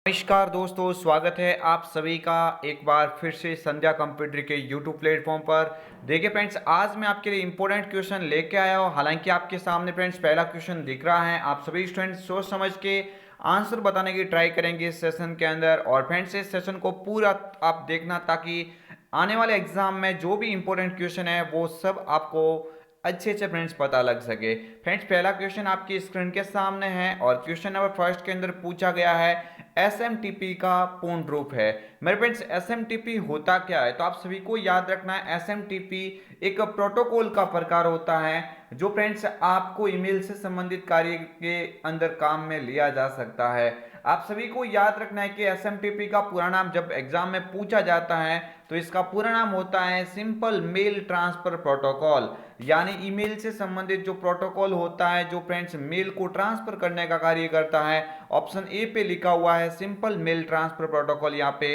नमस्कार दोस्तों, स्वागत है आप सभी का एक बार फिर से संध्या कंप्यूटर के यूट्यूब प्लेटफॉर्म पर। देखिए फ्रेंड्स, आज मैं आपके लिए इंपॉर्टेंट क्वेश्चन लेके आया हूँ। हालांकि आपके सामने फ्रेंड्स पहला क्वेश्चन दिख रहा है। आप सभी स्टूडेंट्स सोच समझ के आंसर बताने की ट्राई करेंगे इस सेशन के अंदर। और फ्रेंड्स, इस सेशन को पूरा आप देखना ताकि आने वाले एग्जाम में जो भी इंपॉर्टेंट क्वेश्चन है वो सब आपको अच्छे से फ्रेंड्स पता लग सके। फ्रेंड्स, पहला क्वेश्चन आपकी स्क्रीन के सामने है और क्वेश्चन नंबर फर्स्ट के अंदर पूछा गया है एसएमटीपी का पूर्ण रूप है। मेरे फ्रेंड्स, एसएमटीपी होता क्या है? तो आप सभी को याद रखना है, एसएमटीपी एक प्रोटोकॉल का प्रकार होता है जो फ्रेंड्स आपको ईमेल से संबंधित कार्य के अंदर काम में लिया जा सकता है। आप सभी को याद रखना है कि एसएमटीपी का पूरा नाम जब एग्जाम में पूछा जाता है तो इसका पूरा नाम होता है सिंपल मेल ट्रांसफर प्रोटोकॉल। यानी ईमेल से संबंधित जो प्रोटोकॉल होता है जो फ्रेंड्स मेल को ट्रांसफर करने का कार्य करता है। ऑप्शन ए पे लिखा हुआ है सिंपल मेल ट्रांसफर प्रोटोकॉल। यहाँ पे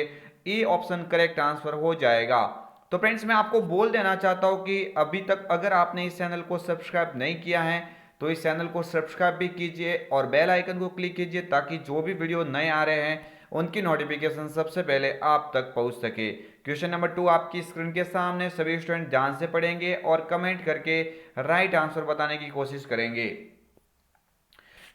ए ऑप्शन करेक्ट आंसर हो जाएगा। तो फ्रेंड्स, मैं आपको बोल देना चाहता हूं कि अभी तक अगर आपने इस चैनल को सब्सक्राइब नहीं किया है तो इस चैनल को सब्सक्राइब भी कीजिए और बेल आइकन को क्लिक कीजिए ताकि जो भी वीडियो नए आ रहे हैं उनकी नोटिफिकेशन सबसे पहले आप तक पहुंच सके। क्वेश्चन नंबर 2 आपकी स्क्रीन के सामने, सभी स्टूडेंट ध्यान से पढ़ेंगे और कमेंट करके राइट आंसर बताने की कोशिश करेंगे।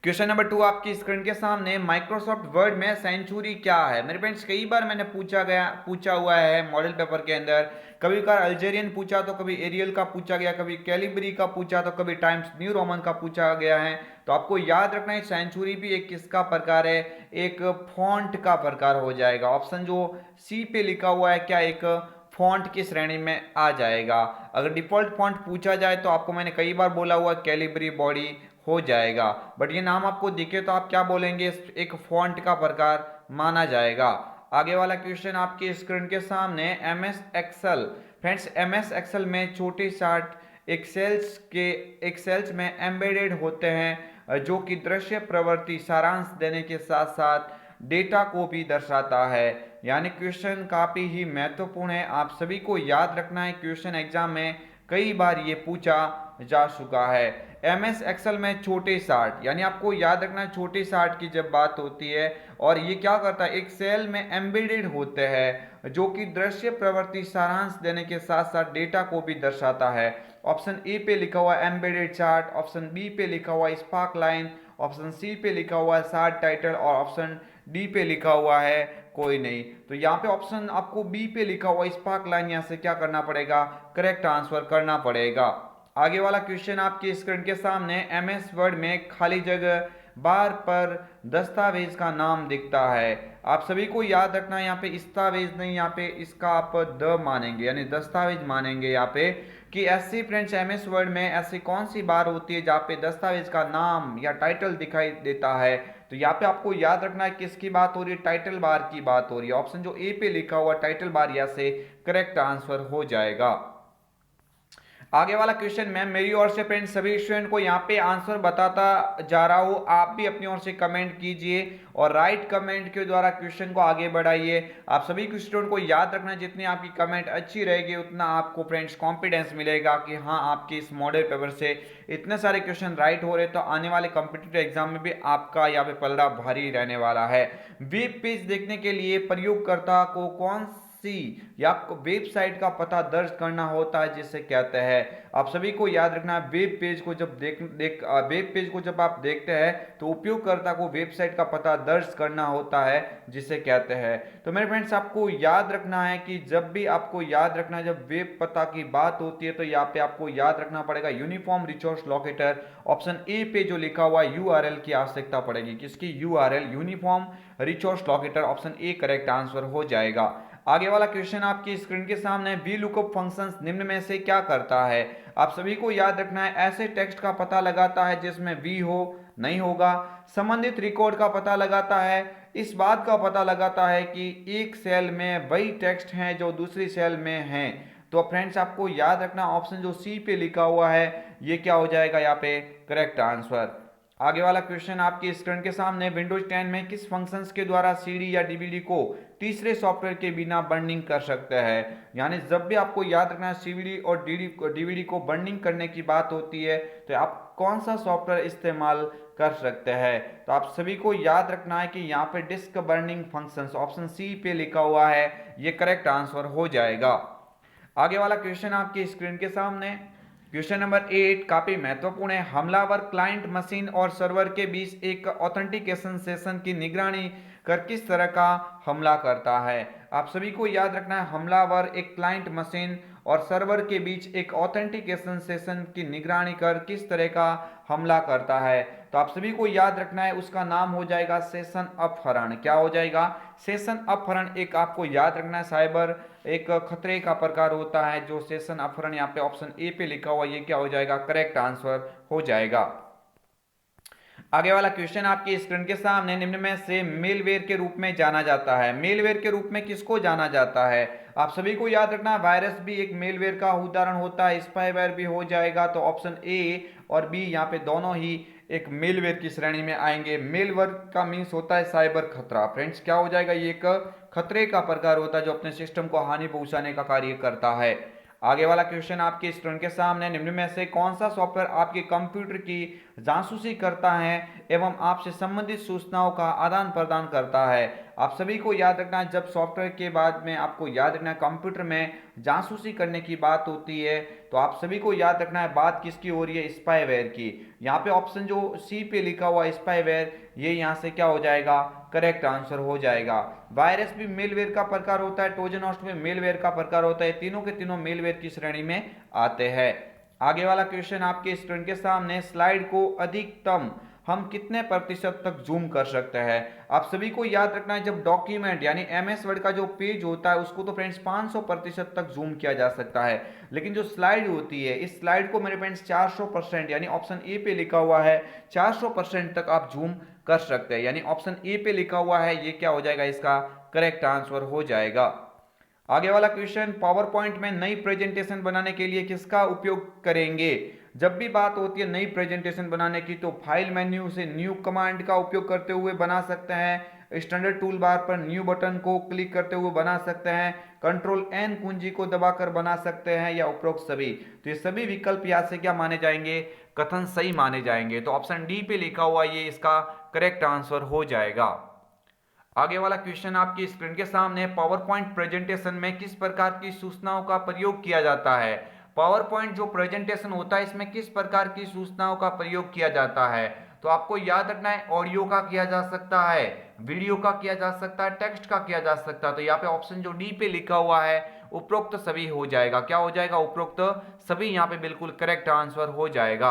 क्वेश्चन नंबर 2 आपकी स्क्रीन के सामने, माइक्रोसॉफ्ट वर्ड में सेंचुरी क्या है? मेरे फ्रेंड्स, कई बार मैंने पूछा हुआ है मॉडल पेपर के अंदर। कभी कभार अल्जेरियन पूछा तो कभी एरियल का पूछा गया, कभी कैलिब्री का पूछा तो कभी टाइम्स न्यू रोमन का पूछा गया है। तो आपको याद रखना है सेंचुरी भी एक किसका प्रकार है? एक फॉन्ट का प्रकार हो जाएगा। ऑप्शन जो सी पे लिखा हुआ है क्या एक फॉन्ट की श्रेणी में आ जाएगा? अगर डिफॉल्ट फॉन्ट पूछा जाए तो आपको मैंने कई बार बोला हुआ कैलिब्री बॉडी हो जाएगा। बट ये नाम आपको दिखे तो आप क्या बोलेंगे? एक फॉन्ट का प्रकार माना जाएगा। आगे वाला क्वेश्चन आपकी स्क्रीन के सामने, M S Excel. Friends, M S Excel में छोटे चार्ट एक्सेल्स में एम्बेडेड होते हैं जो कि दृश्य प्रवृत्ति सारांश देने के साथ साथ डेटा को भी दर्शाता है। यानी क्वेश्चन काफी ही महत्वपूर्ण है, आप सभी को याद रखना है। क्वेश्चन एग्जाम में कई बार ये पूछा जा चुका है। एम एस एक्सेल में छोटे चार्ट, यानी आपको याद रखना है छोटे चार्ट की जब बात होती है और ये क्या करता है, एक सेल में एम्बेडेड होते हैं जो कि दृश्य प्रवृत्ति सारांश देने के साथ साथ डेटा को भी दर्शाता है। ऑप्शन ए पे लिखा हुआ एम्बेडेड चार्ट, ऑप्शन बी पे लिखा हुआ स्पार्क लाइन, ऑप्शन सी पे लिखा हुआ है चार्ट टाइटल और ऑप्शन डी पे लिखा हुआ है कोई नहीं। तो यहाँ पे ऑप्शन आपको बी पे लिखा हुआ स्पार्क लाइन, यहाँ से क्या करना पड़ेगा? करेक्ट आंसर करना पड़ेगा। आगे वाला क्वेश्चन आपकी स्क्रीन के सामने, एम एस वर्ड में खाली जगह बार पर दस्तावेज का नाम दिखता है। आप सभी को याद रखना है यहाँ पे दस्तावेज नहीं, यहाँ पे इसका आप द मानेंगे यानी दस्तावेज मानेंगे यहाँ पे। कि ऐसी फ्रेंड्स एम एस वर्ड में ऐसी कौन सी बार होती है जहाँ पे दस्तावेज का नाम या टाइटल दिखाई देता है? तो यहाँ पे आपको याद रखना है किसकी बात हो रही है? टाइटल बार की बात हो रही है। ऑप्शन जो ए पे लिखा हुआ टाइटल बार, यहाँ से करेक्ट आंसर हो जाएगा। आगे वाला क्वेश्चन मैं मेरी ओर से फ्रेंड्स सभी स्टूडेंट को यहाँ पे आंसर बताता जा रहा हूँ, आप भी अपनी ओर से कमेंट कीजिए और राइट कमेंट के द्वारा क्वेश्चन को आगे बढ़ाइए। आप सभी स्टूडेंट को याद रखना, जितनी आपकी कमेंट अच्छी रहेगी उतना आपको फ्रेंड्स कॉन्फिडेंस मिलेगा कि हाँ आपके इस मॉडल पेपर से इतने सारे क्वेश्चन राइट हो रहे, तो आने वाले कॉम्पिटिटिव एग्जाम में भी आपका यहाँ पे पलड़ा भारी रहने वाला है। वेब पेज देखने के लिए प्रयोगकर्ता को कौन सी या वेबसाइट का पता दर्ज करना होता है जिसे कहते हैं? आप सभी को याद रखना है वेब पेज को जब वेब पेज को जब आप देखते हैं तो उपयोगकर्ता को वेबसाइट का पता दर्ज करना होता है जिसे कहते हैं। तो मेरे फ्रेंड्स, आपको याद रखना है कि जब भी आपको याद रखना है जब वेब पता की बात होती है तो यहाँ पे आपको याद रखना पड़ेगा uniform resource locator. Option A पे जो लिखा हुआ है यूआरएल की आवश्यकता पड़ेगी, किसकी? URL, uniform resource locator. Option A correct answer हो जाएगा। आगे वाला क्वेश्चन आपकी स्क्रीन के सामने, वी लुकअप फंक्शंस निम्न में से क्या करता है? आप सभी को याद रखना है ऐसे टेक्स्ट का पता लगाता है जिसमें वी हो, नहीं होगा। संबंधित रिकॉर्ड का पता लगाता है, इस बात का पता लगाता है कि एक सेल में वही टेक्स्ट हैं जो दूसरी सेल में हैं। तो फ्रेंड्स, आपको याद रखना ऑप्शन जो सी पे लिखा हुआ है ये क्या हो जाएगा यहाँ पे? Correct answer. आगे वाला क्वेश्चन आपकी स्क्रीन के सामने, विंडोज 10 में किस फंक्शंस के द्वारा सीडी या डीवीडी को तीसरे सॉफ्टवेयर के बिना बर्निंग कर सकते हैं। यानी जब भी आपको याद रखना है सीडी और डीवीडी को बर्निंग करने की बात होती है तो आप कौन सा सॉफ्टवेयर इस्तेमाल कर सकते हैं। तो आप सभी को याद रखना है कि यहाँ पे disk burning functions option C पे लिखा हुआ है, ये करेक्ट आंसर हो जाएगा। आगे वाला क्वेश्चन आपकी स्क्रीन के सामने, क्वेश्चन नंबर 8 काफी महत्वपूर्ण है। हमलावर क्लाइंट मशीन और सर्वर के बीच एक ऑथेंटिकेशन सेशन की निगरानी कर किस तरह का हमला करता है। आप सभी को याद रखना है, हमलावर एक क्लाइंट मशीन और सर्वर के बीच एक ऑथेंटिकेशन सेशन की निगरानी कर किस तरह का हमला करता है। तो आप सभी को याद रखना है, उसका नाम हो जाएगा सेशन अपहरण। क्या हो जाएगा? सेशन अपहरण। एक आपको याद रखना है, साइबर एक खतरे का प्रकार होता है जो सेशन अपहरण, यहाँ पे ऑप्शन ए पे लिखा हुआ, ये क्या हो जाएगा? करेक्ट आंसर हो जाएगा। आगे वाला क्वेश्चन आपकी स्क्रीन के सामने, निम्न में से मेलवेयर के रूप में जाना जाता है। मेलवेयर के रूप में किसको जाना जाता है? आप सभी को याद रखना, वायरस भी एक मेलवेयर का उदाहरण होता है, स्पाईवेयर भी हो जाएगा। तो ऑप्शन ए और बी यहाँ पे दोनों ही एक मेलवेयर की श्रेणी में आएंगे। मेलवेयर का मीन्स होता है साइबर खतरा। फ्रेंड्स क्या हो जाएगा? ये एक खतरे का प्रकार होता है जो अपने सिस्टम को हानि पहुंचाने का कार्य करता है। आगे वाला क्वेश्चन आपकी स्क्रीन के सामने, निम्न में से कौन सा सॉफ्टवेयर आपके कंप्यूटर की जासूसी करता है एवं आपसे संबंधित सूचनाओं का आदान प्रदान करता है। आप सभी को याद रखना है, जब सॉफ्टवेयर के बाद में आपको याद रखना है कंप्यूटर में जासूसी करने की बात होती है तो आप सभी को याद रखना है बात किसकी हो रही है? स्पाईवेयर की। यहाँ पे ऑप्शन जो सी पे लिखा हुआ है स्पाईवेयर, ये यहाँ से क्या हो जाएगा? करेक्ट आंसर हो जाएगा। वायरस भी मेलवेयर का प्रकार होता है, ट्रोजन हॉर्स में मेलवेयर का प्रकार होता है, तीनों के तीनों मेलवेयर की श्रेणी में आते हैं। आगे वाला क्वेश्चन आपके स्क्रीन के सामने, स्लाइड को अधिकतम हम कितने प्रतिशत तक जूम कर सकते हैं। आप सभी को याद रखना है, जब डॉक्यूमेंट यानी एमएस वर्ड का जो पेज होता है उसको तो फ्रेंड्स 500% तक जूम किया जा सकता है, लेकिन जो स्लाइड होती है इस स्लाइड को मेरे फ्रेंड्स 400% यानी ऑप्शन ए पे लिखा हुआ है 400% तक आप जूम कर सकते हैं। यानी ऑप्शन ए पे लिखा हुआ है, ये क्या हो जाएगा? इसका करेक्ट आंसर हो जाएगा। आगे वाला क्वेश्चन, पावर पॉइंट में नई प्रेजेंटेशन बनाने के लिए किसका उपयोग करेंगे। जब भी बात होती है नई प्रेजेंटेशन बनाने की तो फाइल मेन्यू से न्यू कमांड का उपयोग करते हुए बना सकते हैं, स्टैंडर्ड टूल बार पर न्यू बटन को क्लिक करते हुए बना सकते हैं, कंट्रोल एन कुंजी को दबाकर बना सकते हैं, या उपरोक्त सभी। तो ये सभी विकल्प यहाँ से क्या माने जाएंगे? कथन सही माने जाएंगे। तो ऑप्शन डी पे लिखा हुआ ये इसका करेक्ट आंसर हो जाएगा। आगे वाला क्वेश्चन आपकी स्क्रीन के सामने, पावर पॉइंट प्रेजेंटेशन में किस प्रकार की सूचनाओं का प्रयोग किया जाता है। पावर पॉइंट जो प्रेजेंटेशन होता है इसमें किस प्रकार की सूचनाओं का प्रयोग किया जाता है। तो आपको याद रखना है, ऑडियो का किया जा सकता है, वीडियो का किया जा सकता है, टेक्स्ट का किया जा सकता है। तो यहाँ पे ऑप्शन जो डी पे लिखा हुआ है उपरोक्त सभी हो जाएगा। क्या हो जाएगा? उपरोक्त सभी यहाँ पे बिल्कुल करेक्ट आंसर हो जाएगा।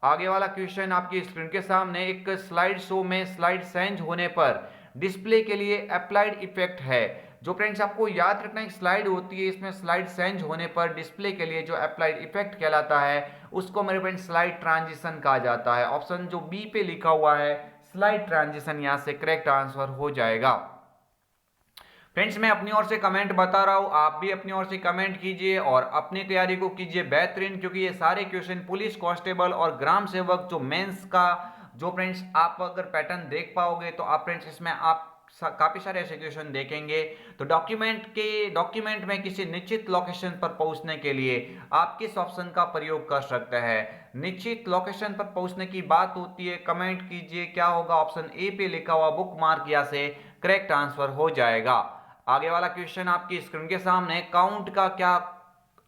आगे वाला क्वेश्चन आपकी स्क्रीन के सामने, एक स्लाइड शो में स्लाइड चेंज होने पर डिस्प्ले के लिए अप्लाइड इफेक्ट है। जो फ्रेंड्स आपको याद रखना, एक स्लाइड होती है, इसमें स्लाइड चेंज होने पर डिस्प्ले के लिए जो अप्लाइड इफेक्ट कहलाता है उसको मेरे फ्रेंड्स स्लाइड ट्रांजिशन कहा जाता है। ऑप्शन जो बी पे लिखा हुआ है स्लाइड ट्रांजिशन, यहां से करेक्ट आंसर हो जाएगा। फ्रेंड्स मैं अपनी ओर से कमेंट बता रहा हूं, आप भी अपनी ओर से कमेंट कीजिए और अपनी तैयारी को कीजिए बेहतरीन, क्योंकि ये सारे क्वेश्चन पुलिस कांस्टेबल और ग्राम सेवक जो मेंस का जो फ्रेंड्स आप अगर पैटर्न देख पाओगे तो आप फ्रेंड्स इसमें आप काफी सारे ऐसे क्वेश्चन देखेंगे। तो डॉक्यूमेंट में किसी निश्चित लोकेशन पर पहुंचने के लिए आप किस ऑप्शन का प्रयोग कर सकते हैं। निश्चित लोकेशन पर पहुंचने की बात होती है, कमेंट कीजिए क्या होगा। ऑप्शन ए पे लिखा हुआ बुक मार्क या से करेक्ट आंसर हो जाएगा। आगे वाला क्वेश्चन आपकी स्क्रीन के सामने, काउंट का क्या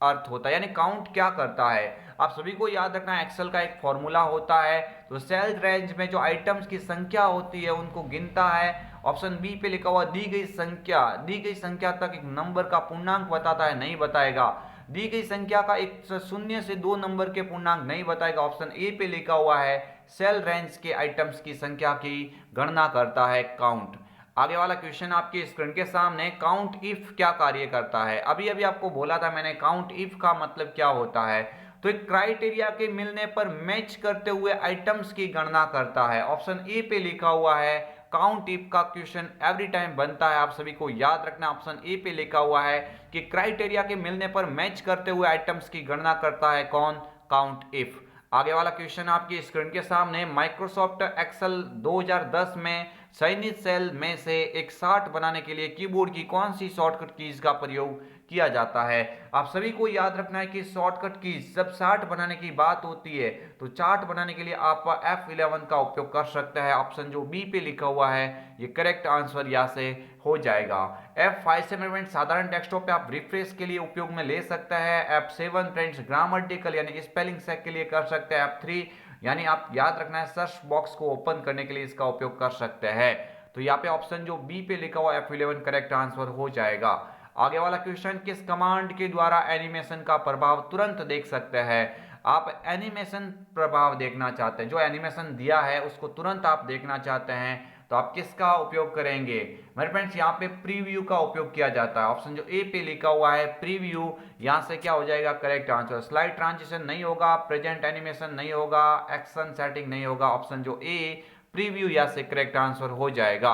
अर्थ होता है, यानी काउंट क्या करता है। आप सभी को याद रखना है, एक्सेल का एक फॉर्मूला होता है, तो सेल रेंज में जो आइटम्स की संख्या होती है उनको गिनता है। ऑप्शन बी पे लिखा हुआ दी गई संख्या तक एक नंबर का पूर्णांक बताता है, नहीं बताएगा। दी गई संख्या का एक शून्य से 2 नंबर के पूर्णांक नहीं बताएगा। ऑप्शन ए पे लिखा हुआ है सेल रेंज के आइटम्स की संख्या की गणना करता है काउंट। आगे वाला क्वेश्चन आपके स्क्रीन के सामने, काउंट इफ क्या कार्य करता है। अभी अभी आपको बोला था मैंने काउंट इफ का मतलब क्या होता है। तो एक क्राइटेरिया के मिलने पर मैच करते हुए आइटम्स की गणना करता है। ऑप्शन ए पे लिखा हुआ है काउंट इफ का क्वेश्चन एवरी टाइम बनता है, आप सभी को याद रखना। ऑप्शन ए पे लिखा हुआ है कि क्राइटेरिया के मिलने पर मैच करते हुए आइटम्स की गणना करता है कौन? Count if. आगे वाला क्वेश्चन आपकी स्क्रीन के सामने, माइक्रोसॉफ्ट एक्सेल 2010 में चयनित सेल में से एक चार्ट बनाने के लिए कीबोर्ड की कौन सी शॉर्टकट कीज का प्रयोग किया जाता है। आप सभी को याद रखना है कि शॉर्टकट कीज जब चार्ट बनाने की बात होती है तो चार्ट बनाने के लिए आप F11 का उपयोग कर सकते हैं। ऑप्शन जो बी पे लिखा हुआ है ये करेक्ट आंसर यहाँ से हो जाएगा। F5 से फ्रेंड्स साधारण डेस्कटॉप पे आप रिफ्रेश के लिए उपयोग में ले सकते हैं। F7 फ्रेंड्स ग्रामेटिकल यानी स्पेलिंग चेक के लिए कर सकते हैं। F3 यानी आप याद रखना है सर्च बॉक्स को ओपन करने के लिए इसका उपयोग कर सकते हैं। तो यहाँ पे ऑप्शन जो बी पे लिखा हुआ F11 करेक्ट आंसर हो जाएगा। आगे वाला क्वेश्चन, किस कमांड के द्वारा एनिमेशन का प्रभाव तुरंत देख सकते हैं। आप एनिमेशन प्रभाव देखना चाहते हैं, जो एनिमेशन दिया है उसको तुरंत आप देखना चाहते हैं तो आप किसका उपयोग करेंगे। मेरे फ्रेंड्स यहाँ पे प्रीव्यू का उपयोग किया जाता है। ऑप्शन जो ए पे लिखा हुआ है प्रीव्यू, यहाँ से क्या हो जाएगा करेक्ट आंसर। स्लाइड ट्रांजिशन नहीं होगा, प्रेजेंट एनिमेशन नहीं होगा, एक्शन सेटिंग नहीं होगा। ऑप्शन जो ए प्रीव्यू यहाँ से करेक्ट आंसर हो जाएगा।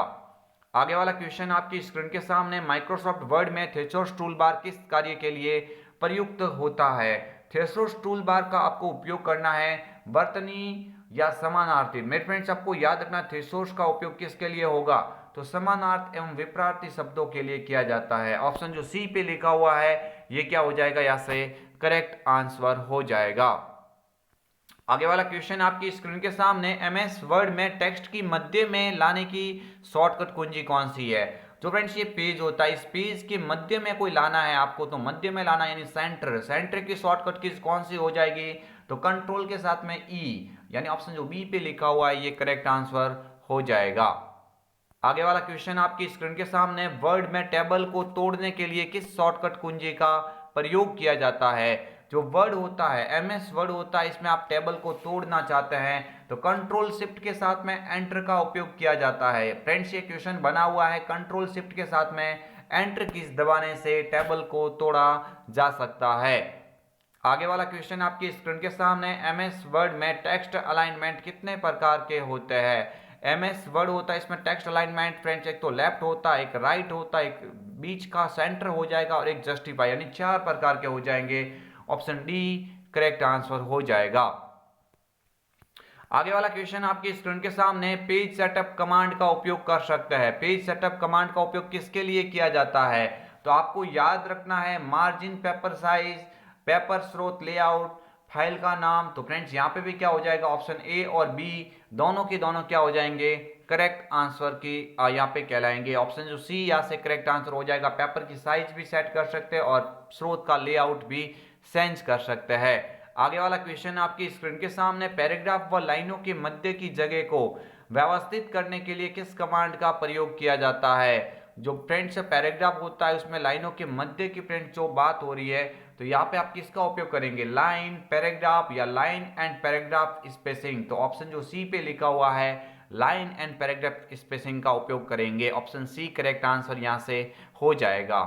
आगे वाला क्वेश्चन आपकी स्क्रीन के सामने, माइक्रोसॉफ्ट वर्ड में थेसोस टूल बार किस कार्य के लिए प्रयुक्त होता है। थेसोस टूल बार का आपको उपयोग करना है वर्तनी या समानार्थी। मेरे फ्रेंड्स आपको याद रखना थेसोस का उपयोग किसके लिए होगा, तो समानार्थ एवं विपरीत शब्दों के लिए किया जाता है। ऑप्शन जो सी पे लिखा हुआ है ये क्या हो जाएगा, यहाँ से करेक्ट आंसर हो जाएगा। आगे वाला क्वेश्चन आपकी स्क्रीन के सामने, एमएस वर्ड में टेक्स्ट की मध्य में लाने की शॉर्टकट कुंजी कौन सी है। तो फ्रेंड्स ये पेज होता है, इस पेज के मध्य में कोई लाना है आपको तो मध्य में लाना यानी सेंटर। सेंटर की शॉर्टकट की कौन सी हो जाएगी, तो कंट्रोल के साथ में ई, यानी ऑप्शन जो बी पे लिखा हुआ है ये करेक्ट आंसर हो जाएगा। आगे वाला क्वेश्चन आपकी स्क्रीन के सामने, वर्ड में टेबल को तोड़ने के लिए किस शॉर्टकट कुंजी का प्रयोग किया जाता है। जो वर्ड होता है एमएस वर्ड होता है, इसमें आप टेबल को तोड़ना चाहते हैं तो कंट्रोल शिफ्ट के साथ में एंटर का उपयोग किया जाता है। फ्रेंड्स ये क्वेश्चन बना हुआ है, कंट्रोल शिफ्ट के साथ में एंटर कीज दबाने से टेबल को तोड़ा जा सकता है। आगे वाला क्वेश्चन आपकी स्क्रीन के सामने, एमएस वर्ड में टेक्स्ट अलाइनमेंट कितने प्रकार के होते हैं। एमएस वर्ड होता है, इसमें टेक्स्ट अलाइनमेंट फ्रेंड्स एक तो लेफ्ट होता है, एक राइट होता है, एक बीच का सेंटर हो जाएगा और एक जस्टिफाई, यानी 4 प्रकार के हो जाएंगे। ऑप्शन डी करेक्ट आंसर हो जाएगा। आगे वाला क्वेश्चन आपकी स्क्रीन के सामने, पेज सेटअप कमांड का उपयोग कर सकते हैं। पेज सेटअप कमांड का उपयोग किसके लिए किया जाता है, तो आपको याद रखना है मार्जिन, पेपर साइज, पेपर स्रोत, लेआउट, फाइल का नाम। तो फ्रेंड्स यहाँ पे भी क्या हो जाएगा, ऑप्शन ए और बी दोनों के दोनों क्या हो जाएंगे करेक्ट आंसर की यहाँ पे कहलाएंगे। ऑप्शन जो सी यहाँ से करेक्ट आंसर हो जाएगा। पेपर की साइज भी सेट कर सकते हैं और स्रोत का लेआउट भी चेंज कर सकते हैं। आगे वाला क्वेश्चन आपकी स्क्रीन के सामने, पैराग्राफ व लाइनों के मध्य की जगह को व्यवस्थित करने के लिए किस कमांड का प्रयोग किया जाता है। जो फ्रेंड्स पैराग्राफ होता है उसमें लाइनों के मध्य की फ्रेंड्स जो बात हो रही है तो यहाँ पे आप किसका उपयोग करेंगे, लाइन, पैराग्राफ या लाइन एंड पैराग्राफ स्पेसिंग। तो ऑप्शन जो सी पे लिखा हुआ है लाइन एंड पैराग्राफ स्पेसिंग का उपयोग करेंगे। ऑप्शन सी करेक्ट आंसर यहाँ से हो जाएगा।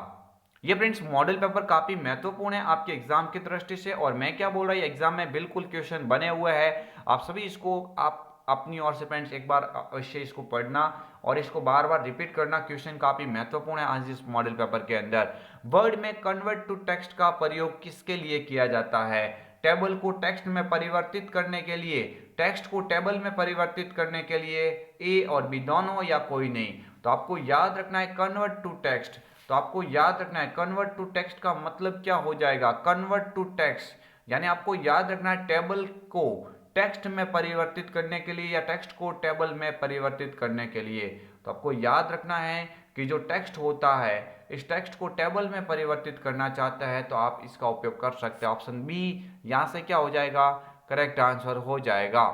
ये फ्रेंड्स मॉडल पेपर काफी महत्वपूर्ण है आपके एग्जाम की दृष्टि से, और मैं क्या बोल रहा हूँ एग्जाम में बिल्कुल क्वेश्चन बने हुए हैं। आप सभी इसको आप अपनी ओर से फ्रेंड्स एक बार अवश्य इसको पढ़ना और इसको बार बार रिपीट करना। क्वेश्चन काफी महत्वपूर्ण है आज इस मॉडल पेपर के अंदर। वर्ड में कन्वर्ट टू टेक्स्ट का प्रयोग किसके लिए किया जाता है। टेबल को टेक्स्ट में परिवर्तित करने के लिए, टेक्स्ट को टेबल में परिवर्तित करने के लिए, ए और बी दोनों या कोई नहीं। तो आपको याद रखना है कन्वर्ट टू टेक्स्ट। तो आपको याद रखना है कन्वर्ट टू टेक्स्ट का मतलब क्या हो जाएगा, कन्वर्ट टू टेक्स्ट यानी आपको याद रखना है टेबल को टेक्स्ट में परिवर्तित करने के लिए या टेक्स्ट को टेबल में परिवर्तित करने के लिए। तो आपको याद रखना है कि जो टेक्स्ट होता है इस टेक्स्ट को टेबल में परिवर्तित करना चाहता है तो आप इसका उपयोग कर सकते हैं। ऑप्शन बी यहाँ से क्या हो जाएगा करेक्ट आंसर हो जाएगा।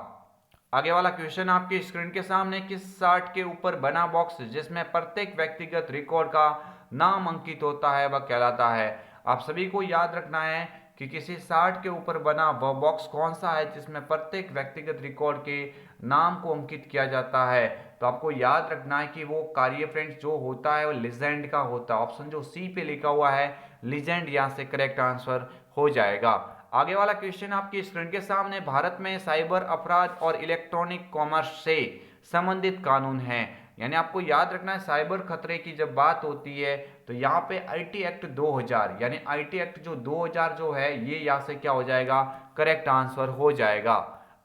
आगे वाला क्वेश्चन आपकी स्क्रीन के सामने, किस चार्ट के ऊपर बना बॉक्स जिसमें प्रत्येक व्यक्तिगत रिकॉर्ड का नाम अंकित होता है वह कहलाता है। आप सभी को याद रखना है कि किसी चार्ट के ऊपर बना वह बॉक्स कौन सा है जिसमें प्रत्येक व्यक्तिगत रिकॉर्ड के नाम को अंकित किया जाता है। तो आपको याद रखना है कि वो कार्य फ्रेंड्स जो होता है वो लीजेंड का होता है। ऑप्शन जो सी पे लिखा हुआ है लीजेंड यहाँ से करेक्ट आंसर हो जाएगा। आगे वाला क्वेश्चन आपकी स्क्रीन के सामने, भारत में साइबर अपराध और इलेक्ट्रॉनिक कॉमर्स से संबंधित कानून है। यानी आपको याद रखना है साइबर खतरे की जब बात होती है तो यहाँ पे आईटी एक्ट 2000 यानी आईटी एक्ट जो 2000 जो है ये यहाँ से क्या हो जाएगा, करेक्ट आंसर हो जाएगा।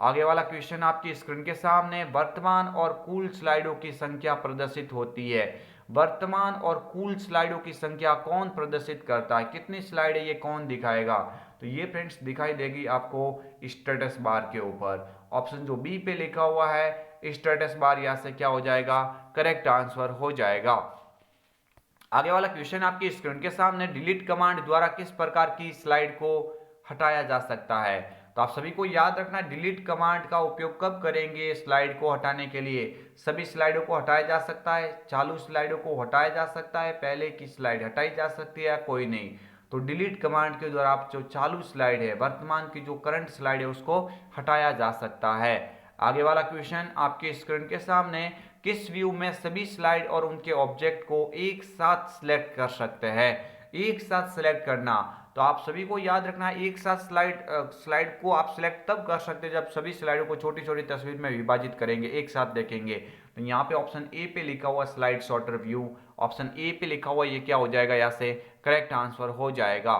आगे वाला क्वेश्चन आपकी स्क्रीन के सामने, वर्तमान और कुल स्लाइडों की संख्या प्रदर्शित होती है। वर्तमान और कुल स्लाइडों की संख्या कौन प्रदर्शित करता है, कितनी स्लाइड है ये कौन दिखाएगा, तो ये फ्रेंड्स दिखाई देगी आपको स्टेटस बार के ऊपर। ऑप्शन जो बी पे लिखा हुआ है स्टेटस बार यहाँ से क्या हो जाएगा, करेक्ट आंसर हो जाएगा। आगे वाला क्वेश्चन आपकी स्क्रीन के सामने, डिलीट कमांड द्वारा किस प्रकार की स्लाइड को हटाया जा सकता है। तो आप सभी को याद रखना डिलीट कमांड का उपयोग कब करेंगे स्लाइड को हटाने के लिए। सभी स्लाइडों को हटाया जा सकता है, चालू स्लाइडों को हटाया जा सकता है, पहले की स्लाइड हटाई जा सकती है, कोई नहीं। तो डिलीट कमांड के द्वारा आप जो चालू स्लाइड है, वर्तमान की जो करंट स्लाइड है उसको हटाया जा सकता है। आगे वाला क्वेश्चन आपके स्क्रीन के सामने, किस व्यू में सभी स्लाइड और उनके ऑब्जेक्ट को एक साथ सिलेक्ट कर सकते हैं। एक साथ सिलेक्ट करना, तो आप सभी को याद रखना है एक साथ स्लाइड को आप सिलेक्ट तब कर सकते हैं जब सभी स्लाइडों को छोटी छोटी तस्वीर में विभाजित करेंगे, एक साथ देखेंगे। तो यहाँ पे ऑप्शन ए पे लिखा हुआ slide sorter view, option A पे लिखा हुआ ये क्या हो जाएगा, यहाँ से करेक्ट आंसर हो जाएगा।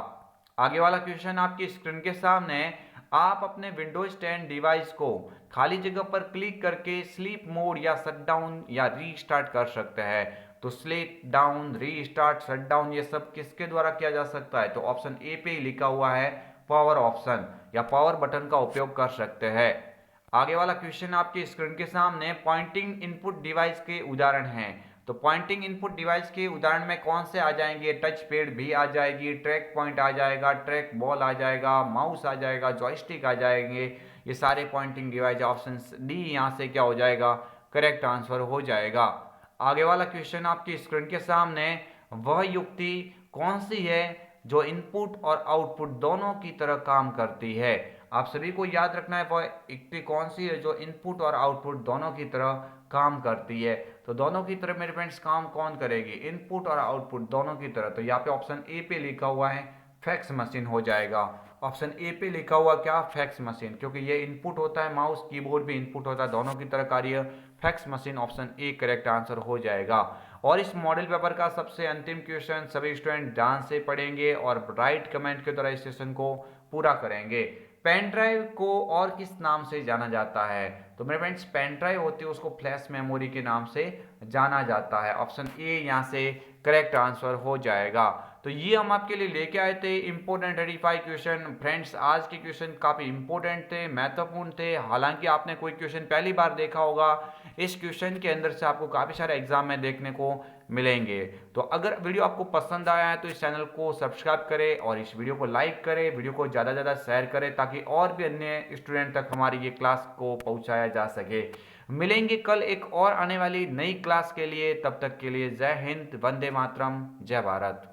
आगे वाला क्वेश्चन आपकी स्क्रीन के सामने, आप अपने विंडोज 10 डिवाइस को खाली जगह पर क्लिक करके स्लीप मोड या शटडाउन या रीस्टार्ट कर सकते हैं। तो स्लीप डाउन, रीस्टार्ट, शटडाउन ये सब किसके द्वारा किया जा सकता है, तो ऑप्शन ए पे लिखा हुआ है पावर ऑप्शन या पावर बटन का उपयोग कर सकते हैं। आगे वाला क्वेश्चन आपके स्क्रीन के सामने, पॉइंटिंग इनपुट डिवाइस के उदाहरण हैं। तो पॉइंटिंग इनपुट डिवाइस के उदाहरण में कौन से आ जाएंगे, टच पैड भी आ जाएगी, ट्रैक पॉइंट आ जाएगा, ट्रैक बॉल आ जाएगा, माउस आ जाएगा, जॉयस्टिक आ जाएंगे, ये सारे पॉइंटिंग डिवाइस। ऑप्शन डी यहाँ से क्या हो जाएगा, करेक्ट आंसर हो जाएगा। आगे वाला क्वेश्चन आपकी स्क्रीन के सामने, वह युक्ति कौन सी है जो इनपुट और आउटपुट दोनों की तरह काम करती है। आप सभी को याद रखना है वह युक्ति कौन सी है जो इनपुट और आउटपुट दोनों की तरह काम करती है। तो दोनों की तरह मेरे फ्रेंड्स काम कौन करेगी, इनपुट और आउटपुट दोनों की तरह। तो यहाँ पे ऑप्शन ए पे लिखा हुआ है फैक्स मशीन हो जाएगा। ऑप्शन ए पे लिखा हुआ क्या, फैक्स मशीन, क्योंकि ये इनपुट होता है, माउस कीबोर्ड भी इनपुट होता है, दोनों की तरह कार्य, fax machine option A correct answer हो जाएगा। और इस मॉडल पेपर का सबसे अंतिम क्वेश्चन सभी स्टूडेंट ध्यान से पढ़ेंगे और राइट कमेंट के द्वारा इस सेशन को पूरा करेंगे। पेन ड्राइव को और किस नाम से जाना जाता है, तो मेरे फ्रेंड्स पेन ड्राइव होती है उसको फ्लैश मेमोरी के नाम से जाना जाता है। ऑप्शन ए यहाँ से करेक्ट आंसर हो जाएगा। तो ये हम आपके लिए लेके आए थे इंपॉर्टेंट 35 क्वेश्चन। फ्रेंड्स आज के क्वेश्चन काफी इंपॉर्टेंट थे, महत्वपूर्ण थे। हालांकि आपने कोई क्वेश्चन पहली बार देखा होगा, इस क्वेश्चन के अंदर से आपको काफी सारे एग्जाम में देखने को मिलेंगे। तो अगर वीडियो आपको पसंद आया है तो इस चैनल को सब्सक्राइब करें और इस वीडियो को लाइक करें, वीडियो को ज़्यादा से ज़्यादा शेयर करें ताकि और भी अन्य स्टूडेंट तक हमारी ये क्लास को पहुंचाया जा सके। मिलेंगे कल एक और आने वाली नई क्लास के लिए, तब तक के लिए जय हिंद, वंदे मातरम, जय भारत।